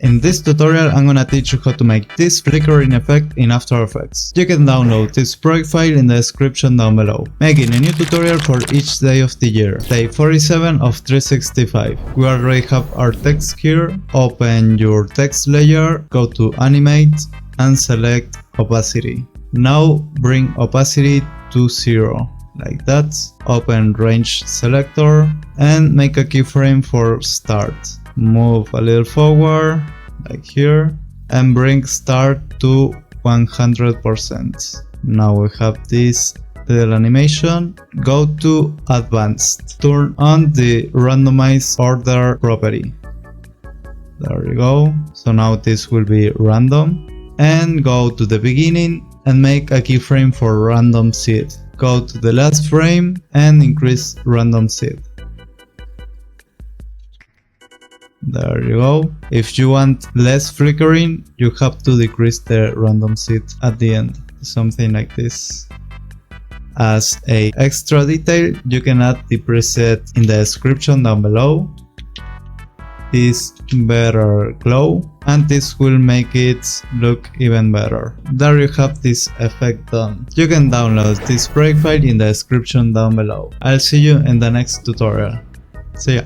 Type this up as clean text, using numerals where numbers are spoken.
In this tutorial, I'm gonna teach you how to make this flickering effect in After Effects. You can download this project file in the description down below. Making a new tutorial for each day of the year. Day 47 of 365. We already have our text here. Open your text layer, go to Animate and select Opacity. Now bring opacity to 0. Like that. Open Range Selector and make a keyframe for Start. Move a little forward, like here, and bring start to 100%. Now we have this little animation. Go to Advanced. Turn on the Randomize Order property. There you go. So now this will be random. And go to the beginning and make a keyframe for Random Seed. Go to the last frame and increase Random Seed. There you go. If you want less flickering, you have to decrease the random seed at the end. Something like this. As a extra detail, you can add the preset in the description down below. This better glow, and this will make it look even better. There you have this effect done. You can download this project file in the description down below. I'll see you in the next tutorial. See ya.